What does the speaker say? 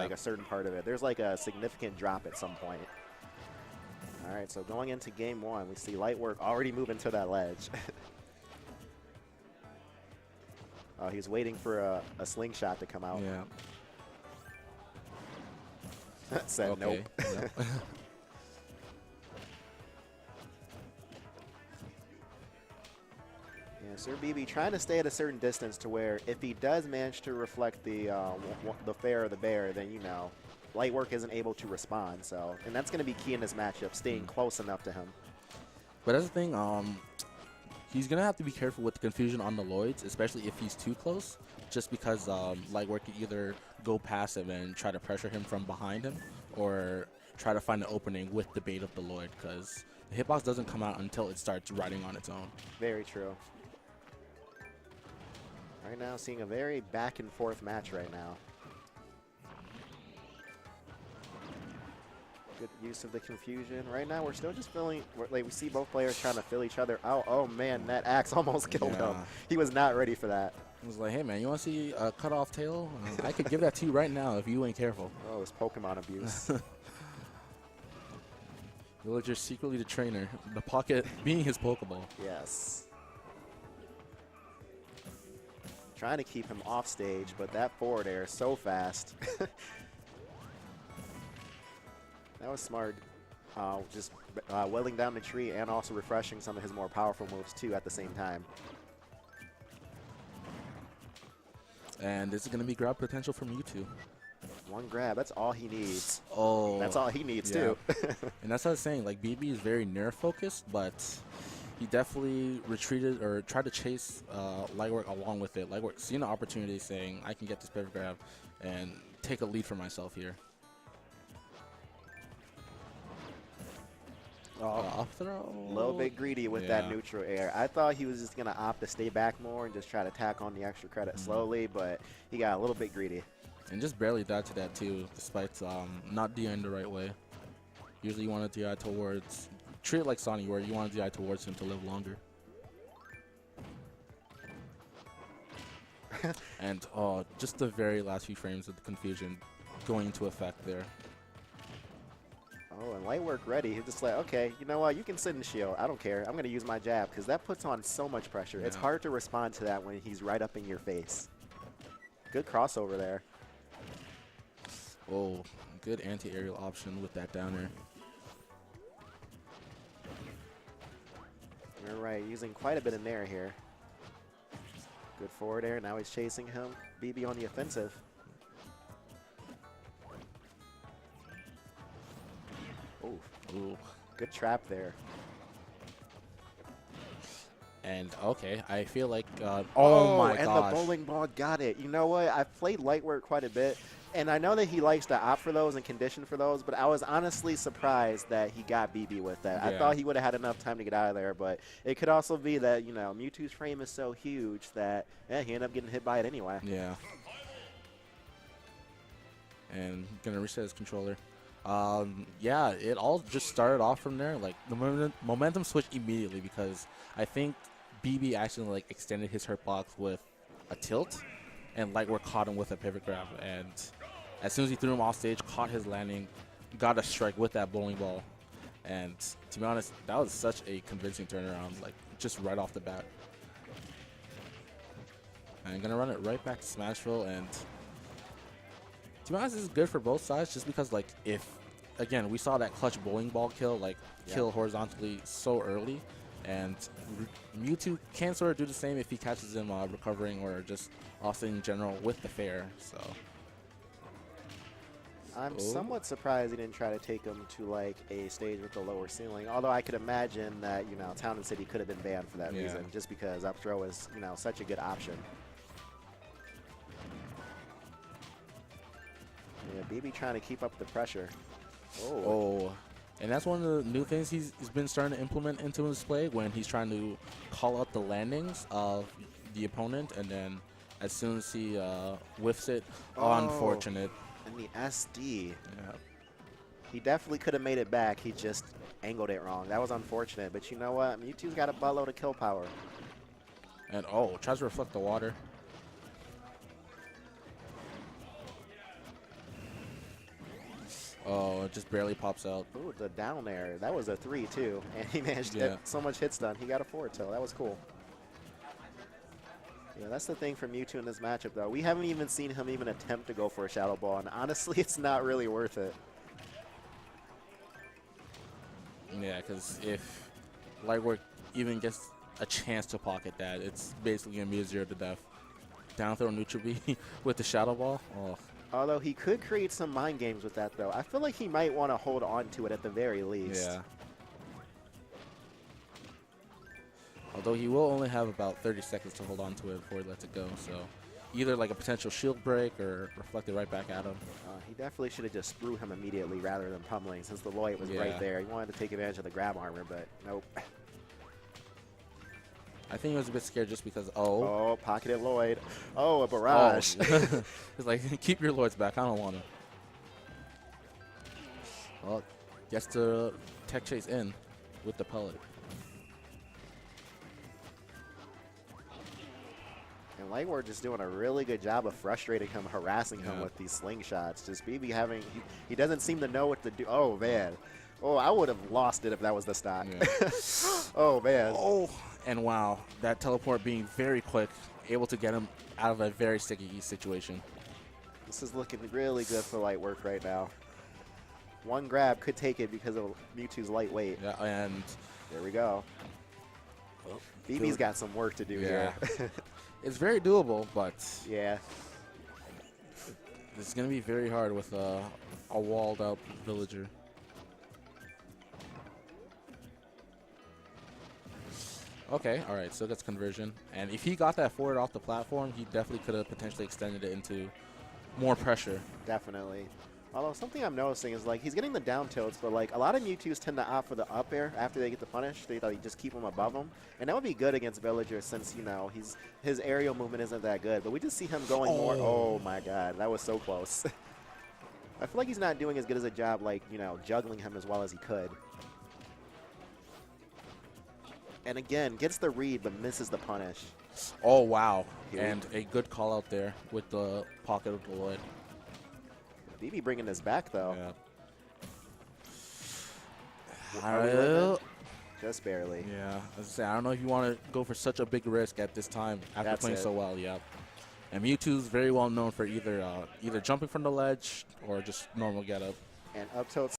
like a certain part of it. There's like a significant drop at some point. All right, so going into game one, we see Lightwork already moving to that ledge. Oh, he's waiting for a slingshot to come out. Yeah. Said Okay. nope. Yep. Yeah, Sirbeebee trying to stay at a certain distance to where if he does manage to reflect the fair or the bear, then, you know, Lightwork isn't able to respond. So, and that's going to be key in this matchup, staying close enough to him. But that's the thing, he's going to have to be careful with the confusion on the Lloyds, especially if he's too close, just because Lightwork can either go passive and try to pressure him from behind him, or try to find an opening with the bait of the Lloyd, because the hitbox doesn't come out until it starts riding on its own. Very true. Right now, seeing a very back and forth match right now. Good use of the confusion. Right now, we're still just feeling, like we see both players trying to fill each other out. Oh man, that axe almost killed him. He was not ready for that. He was like, hey man, you want to see a cut off tail? I could give that to you right now if you ain't careful. Oh, it's Pokemon abuse. Villager secretly the trainer, the pocket being his Pokeball. Yes. Trying to keep him off stage, but that forward air is so fast. That was smart. Just welling down the tree and also refreshing some of his more powerful moves too at the same time. And this is going to be grab potential from Mewtwo. One grab, that's all he needs. Oh. That's all he needs yeah. too. And that's what I was saying, like BB is very nerf focused, but he definitely retreated or tried to chase Lightwork along with it. Lightwork seeing the opportunity, saying, I can get this perfect grab and take a lead for myself here. Off throw. A little bit greedy with that neutral air. I thought he was just going to opt to stay back more and just try to tack on the extra credit slowly, but he got a little bit greedy. And just barely died to that too, despite not DIing the right way. Usually you want to DI towards, treat it like Sonny, where you want to DI towards him to live longer. And just the very last few frames of the confusion going into effect there. Oh, and Lightwork ready. He's just like, okay, you know what? You can sit in shield. I don't care. I'm going to use my jab because that puts on so much pressure. It's hard to respond to that when he's right up in your face. Good crossover there. Oh, good anti-aerial option with that downer. You're right. Using quite a bit of nair here. Good forward air. Now he's chasing him. BB on the offensive. Ooh, good trap there. And okay, I feel like oh my gosh. And the bowling ball got it. You know what? I've played Lightwork quite a bit, and I know that he likes to opt for those and condition for those, but I was honestly surprised that he got BB with that. I thought he would have had enough time to get out of there, but it could also be that, you know, Mewtwo's frame is so huge that he ended up getting hit by it anyway. Yeah. And gonna reset his controller. Yeah, it all just started off from there. Like the momentum switched immediately because I think BB actually like extended his hurt box with a tilt, and Lightwork caught him with a pivot grab. And as soon as he threw him off stage, caught his landing, got a strike with that bowling ball. And to be honest, that was such a convincing turnaround, like just right off the bat. And I'm gonna run it right back to Smashville, and to be honest, this is good for both sides just because, like, if, again, we saw that clutch bowling ball kill, like, kill horizontally so early, and Mewtwo can sort of do the same if he catches him recovering or just offsetting in general with the fair, so. I'm somewhat surprised he didn't try to take him to, like, a stage with a lower ceiling, although I could imagine that, you know, Town and City could have been banned for that reason, just because up throw is, you know, such a good option. Yeah, BB trying to keep up the pressure. Oh. And that's one of the new things he's been starting to implement into his play when he's trying to call out the landings of the opponent, and then as soon as he whiffs it, unfortunate. And the SD. Yeah. He definitely could have made it back. He just angled it wrong. That was unfortunate. But you know what? Mewtwo's got a buttload of kill power. And tries to reflect the water. Oh, it just barely pops out. Ooh, the down air. That was a 3, too. And he managed to get so much hits done. He got a forward tilt. That was cool. Yeah, that's the thing for Mewtwo in this matchup, though. We haven't even seen him even attempt to go for a Shadow Ball, and honestly, it's not really worth it. Yeah, because if Lightwork even gets a chance to pocket that, it's basically going to be a 0 to death. Down throw neutral B with the Shadow Ball. Oh. Although he could create some mind games with that, though. I feel like he might want to hold on to it at the very least. Yeah. Although he will only have about 30 seconds to hold on to it before he lets it go. So either like a potential shield break or reflect it right back at him. He definitely should have just threw him immediately rather than pummeling, since the Lloyd was right there. He wanted to take advantage of the grab armor, but nope. I think he was a bit scared just because, oh, pocketed Lloyd. Oh, a barrage. Oh. It's like, keep your Lloyds back. I don't want him. Well, gets to tech chase in with the pellet. And Lightwork just doing a really good job of frustrating him, harassing him with these slingshots. Just BB having, he doesn't seem to know what to do. Oh, man. Oh, I would have lost it if that was the stock. Yeah. Oh, man. Oh, and wow, that teleport being very quick, able to get him out of a very sticky situation. This is looking really good for Lightwork right now. One grab could take it because of Mewtwo's lightweight. Yeah, and there we go. Well, BB's got some work to do here. It's very doable, but yeah, it's going to be very hard with a walled out villager. Okay, all right, so that's conversion. And if he got that forward off the platform, he definitely could have potentially extended it into more pressure. Definitely. Although something I'm noticing is, like, he's getting the down tilts, but, like, a lot of Mewtwo's tend to opt for the up air after they get the punish. They just keep him above him. And that would be good against Villager since, you know, his aerial movement isn't that good. But we just see him going more. Oh, my God. That was so close. I feel like he's not doing as good as a job, like, you know, juggling him as well as he could. And again, gets the read, but misses the punish. Oh, wow. And a good call out there with the pocket of the Lloyd. BB bringing this back, though. Yeah. Just barely. Yeah. As I say, I don't know if you want to go for such a big risk at this time after playing so well. Yeah. And Mewtwo's very well known for either jumping from the ledge or just normal get up. And up tilt